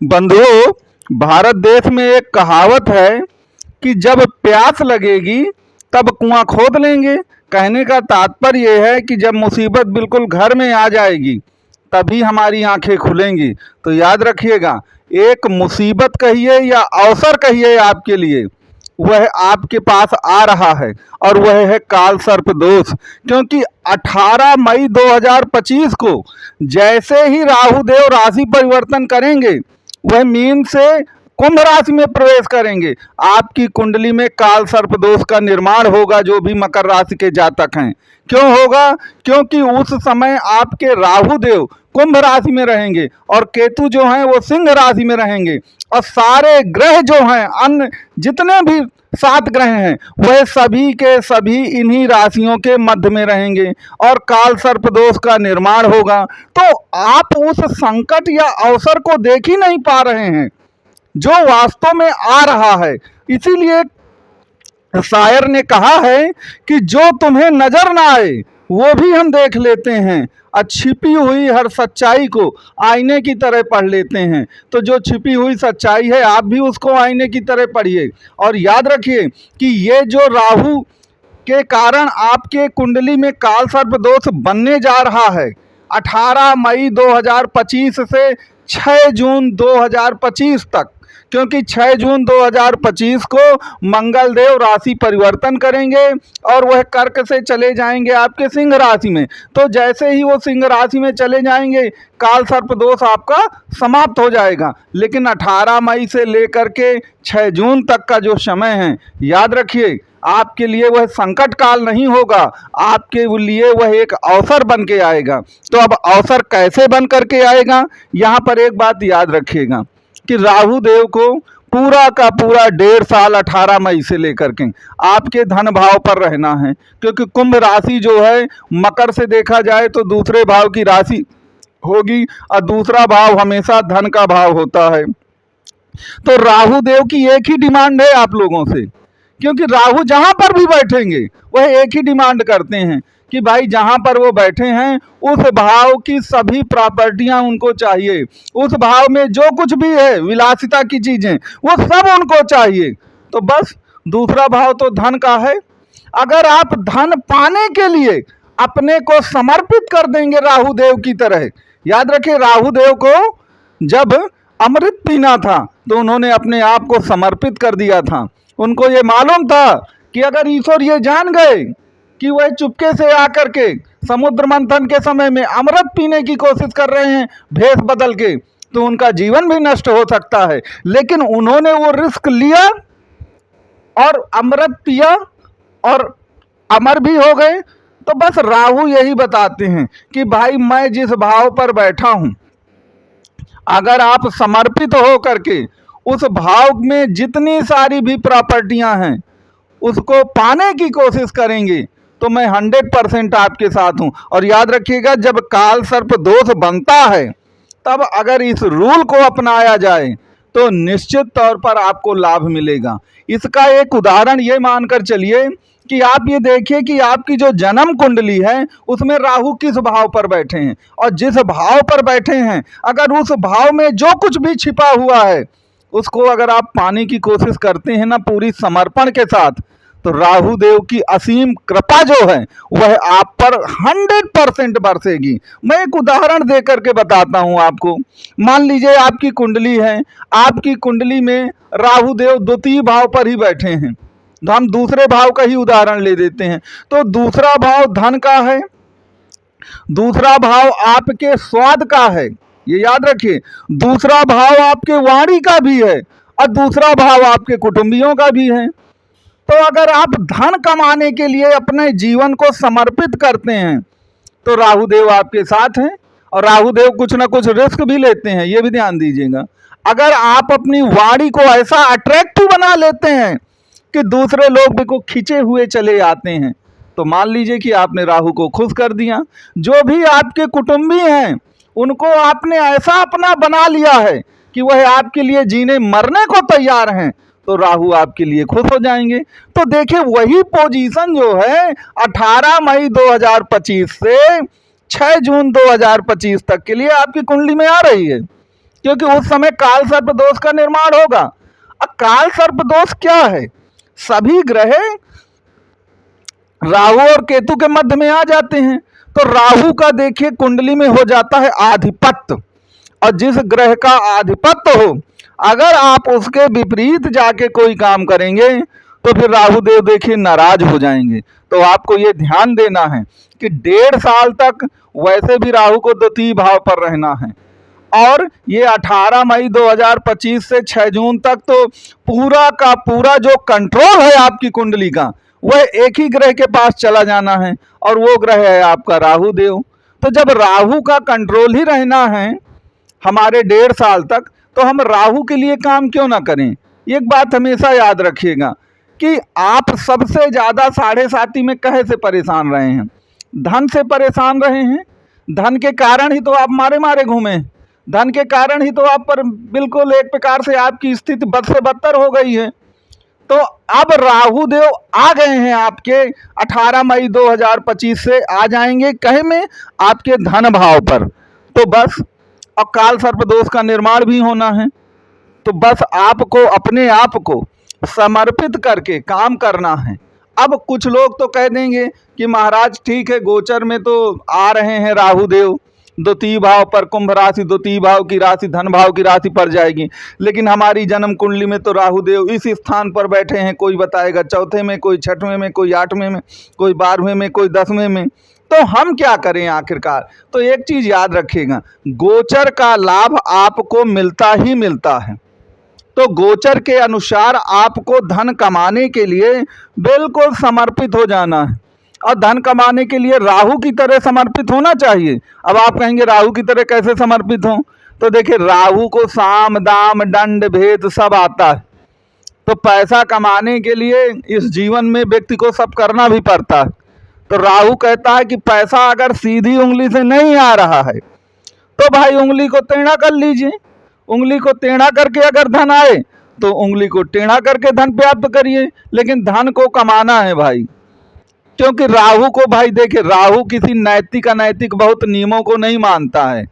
बंधुओं, भारत देश में एक कहावत है कि जब प्यास लगेगी तब कुआं खोद लेंगे। कहने का तात्पर्य यह है कि जब मुसीबत बिल्कुल घर में आ जाएगी तभी हमारी आंखें खुलेंगी। तो याद रखिएगा, एक मुसीबत कहिए या अवसर कहिए आपके लिए, वह आपके पास आ रहा है और वह है काल सर्प दोष। क्योंकि 18 मई 2025 को जैसे ही राहु देव राशि परिवर्तन करेंगे, वह मीन से कुंभ राशि में प्रवेश करेंगे। आपकी कुंडली में काल सर्प दोष का निर्माण होगा, जो भी मकर राशि के जातक हैं। क्यों होगा? क्योंकि उस समय आपके राहु देव कुंभ राशि में रहेंगे और केतु जो हैं वो सिंह राशि में रहेंगे, और सारे ग्रह जो हैं, अन्य जितने भी 7 ग्रह हैं, वह सभी के सभी इन्हीं राशियों के मध्य में रहेंगे और काल सर्प दोष का निर्माण होगा। तो आप उस संकट या अवसर को देख ही नहीं पा रहे हैं जो वास्तव में आ रहा है। इसीलिए शायर ने कहा है कि जो तुम्हें नजर ना आए वो भी हम देख लेते हैं, और छिपी हुई हर सच्चाई को आईने की तरह पढ़ लेते हैं। तो जो छिपी हुई सच्चाई है, आप भी उसको आईने की तरह पढ़िए। और याद रखिए कि ये जो राहु के कारण आपके कुंडली में काल सर्प दोष बनने जा रहा है, 18 मई 2025 से 6 जून 2025 तक, क्योंकि 6 जून 2025 को मंगल देव राशि परिवर्तन करेंगे और वह कर्क से चले जाएंगे आपके सिंह राशि में। तो जैसे ही वो सिंह राशि में चले जाएंगे, काल सर्प दोष आपका समाप्त हो जाएगा। लेकिन 18 मई से लेकर के 6 जून तक का जो समय है, याद रखिए, आपके लिए वह संकट काल नहीं होगा, आपके लिए वह एक अवसर बन के आएगा। तो अब अवसर कैसे बन करके आएगा, यहाँ पर एक बात याद रखिएगा कि राहु देव को पूरा का पूरा 1.5 साल 18 मई से लेकर के आपके धन भाव पर रहना है। क्योंकि कुंभ राशि जो है, मकर से देखा जाए तो दूसरे भाव की राशि होगी, और दूसरा भाव हमेशा धन का भाव होता है। तो राहु देव की एक ही डिमांड है आप लोगों से, क्योंकि राहु जहां पर भी बैठेंगे वह एक ही डिमांड करते हैं कि भाई जहां पर वो बैठे हैं उस भाव की सभी प्रॉपर्टियां उनको चाहिए, उस भाव में जो कुछ भी है विलासिता की चीजें वो सब उनको चाहिए। तो बस दूसरा भाव तो धन का है। अगर आप धन पाने के लिए अपने को समर्पित कर देंगे राहु देव की तरह, याद रखिए, राहु देव को जब अमृत पीना था तो उन्होंने अपने आप को समर्पित कर दिया था। उनको ये मालूम था कि अगर ईश्वर ये जान गए कि वह चुपके से आकर के समुद्र मंथन के समय में अमृत पीने की कोशिश कर रहे हैं भेष बदल के, तो उनका जीवन भी नष्ट हो सकता है। लेकिन उन्होंने वो रिस्क लिया और अमृत पिया और अमर भी हो गए। तो बस राहु यही बताते हैं कि भाई मैं जिस भाव पर बैठा हूं, अगर आप समर्पित हो करके उस भाव में जितनी सारी भी प्रॉपर्टियां हैं उसको पाने की कोशिश करेंगे, तो मैं 100% आपके साथ हूं। और याद रखिएगा, जब काल सर्प दोष बनता है तब अगर इस रूल को अपनाया जाए तो निश्चित तौर पर आपको लाभ मिलेगा। इसका एक उदाहरण ये मानकर चलिए कि आप ये देखिए कि आपकी जो जन्म कुंडली है उसमें राहु किस भाव पर बैठे हैं, और जिस भाव पर बैठे हैं अगर उस भाव में जो कुछ भी छिपा हुआ है उसको अगर आप पाने की कोशिश करते हैं ना पूरी समर्पण के साथ, तो राहु देव की असीम कृपा जो है वह आप पर 100% बरसेगी। मैं एक उदाहरण दे करके बताता हूं आपको। मान लीजिए आपकी कुंडली है, आपकी कुंडली में राहु देव द्वितीय भाव पर ही बैठे हैं, तो हम दूसरे भाव का ही उदाहरण ले देते हैं। तो दूसरा भाव धन का है, दूसरा भाव आपके स्वाद का है, ये याद रखिए, दूसरा भाव आपके वाणी का भी है, और दूसरा भाव आपके कुटुंबियों का भी है। तो अगर आप धन कमाने के लिए अपने जीवन को समर्पित करते हैं तो राहु देव आपके साथ हैं, और राहु देव कुछ ना कुछ रिस्क भी लेते हैं, ये भी ध्यान दीजिएगा। अगर आप अपनी वाणी को ऐसा अट्रैक्टिव बना लेते हैं कि दूसरे लोग भी को खींचे हुए चले आते हैं, तो मान लीजिए कि आपने राहु को खुश कर दिया। जो भी आपके कुटुंबी हैं उनको आपने ऐसा अपना बना लिया है कि वह आपके लिए जीने मरने को तैयार हैं, तो राहु आपके लिए खुश हो जाएंगे। तो देखिए, वही पोजीशन जो है 18 मई 2025 से 6 जून 2025 तक के लिए आपकी कुंडली में आ रही है। क्योंकि उस समय काल सर्प दोष का निर्माण होगा। अब काल सर्प दोष क्या है? सभी ग्रह राहु और केतु के मध्य में आ जाते हैं, तो राहु का देखिए कुंडली में हो जाता है आधिपत्य, और जिस ग्रह का आधिपत्य हो अगर आप उसके विपरीत जाके कोई काम करेंगे तो फिर राहु देव देखिए नाराज हो जाएंगे। तो आपको ये ध्यान देना है कि 1.5 साल तक वैसे भी राहु को द्वितीय भाव पर रहना है, और ये 18 मई 2025 से 6 जून तक तो पूरा का पूरा जो कंट्रोल है आपकी कुंडली का वह एक ही ग्रह के पास चला जाना है, और वो ग्रह है आपका राहु देव। तो जब राहु का कंट्रोल ही रहना है हमारे 1.5 साल तक, तो हम राहु के लिए काम क्यों ना करें। एक बात हमेशा याद रखिएगा कि आप सबसे ज्यादा 7.5 में कहे से परेशान रहे हैं? धन से परेशान रहे हैं। धन के कारण ही तो आप मारे मारे घूमे, धन के कारण ही तो आप पर बिल्कुल एक प्रकार से आपकी स्थिति बद से बदतर हो गई है। तो अब राहु देव आ गए हैं आपके 18 मई 2025 से आ जाएंगे कहे में आपके धन भाव पर। तो बस अब काल सर्प दोष का निर्माण भी होना है, तो बस आपको अपने आप को समर्पित करके काम करना है। अब कुछ लोग तो कह देंगे कि महाराज ठीक है, गोचर में तो आ रहे हैं राहु देव द्वितीय भाव पर, कुंभ राशि द्वितीय भाव की राशि धन भाव की राशि पर जाएगी, लेकिन हमारी जन्म कुंडली में तो राहु देव इस स्थान पर बैठे हैं, कोई बताएगा चौथे में, कोई छठवें में, कोई 8वें में, कोई 12वें में, कोई 10वें में। तो हम क्या करें आखिरकार? तो एक चीज याद रखिएगा, गोचर का लाभ आपको मिलता ही मिलता है। तो गोचर के अनुसार आपको धन कमाने के लिए बिल्कुल समर्पित हो जाना है, और धन कमाने के लिए राहु की तरह समर्पित होना चाहिए। अब आप कहेंगे राहु की तरह कैसे समर्पित हों? तो देखिए राहु को साम दाम दंड भेद सब आता है, तो पैसा कमाने के लिए इस जीवन में व्यक्ति को सब करना भी पड़ता है। तो राहु कहता है कि पैसा अगर सीधी उंगली से नहीं आ रहा है तो भाई उंगली को टेढ़ा कर लीजिए, उंगली को टेढ़ा करके अगर धन आए तो उंगली को टेढ़ा करके धन प्राप्त करिए, लेकिन धन को कमाना है भाई। क्योंकि राहु को भाई देखिए, राहु किसी नैतिक अनैतिक बहुत नियमों को नहीं मानता है।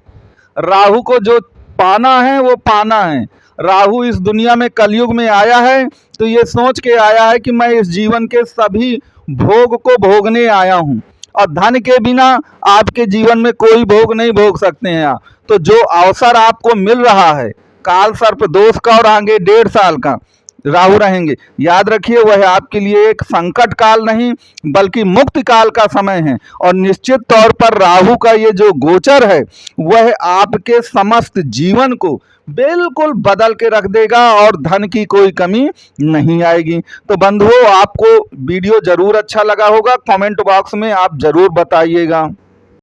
राहु को जो पाना है वो पाना है। राहु इस दुनिया में कलयुग में आया है तो ये सोच के आया है कि मैं इस जीवन के सभी भोग को भोगने आया हूँ, और धन के बिना आपके जीवन में कोई भोग नहीं भोग सकते हैं आप। तो जो अवसर आपको मिल रहा है काल सर्प दोष का और आगे 1.5 साल का राहु रहेंगे, याद रखिए वह आपके लिए एक संकट काल नहीं बल्कि मुक्ति काल का समय है। और निश्चित तौर पर राहु का ये जो गोचर है वह आपके समस्त जीवन को बिल्कुल बदल के रख देगा और धन की कोई कमी नहीं आएगी। तो बंधुओं, आपको वीडियो जरूर अच्छा लगा होगा, कमेंट बॉक्स में आप जरूर बताइएगा।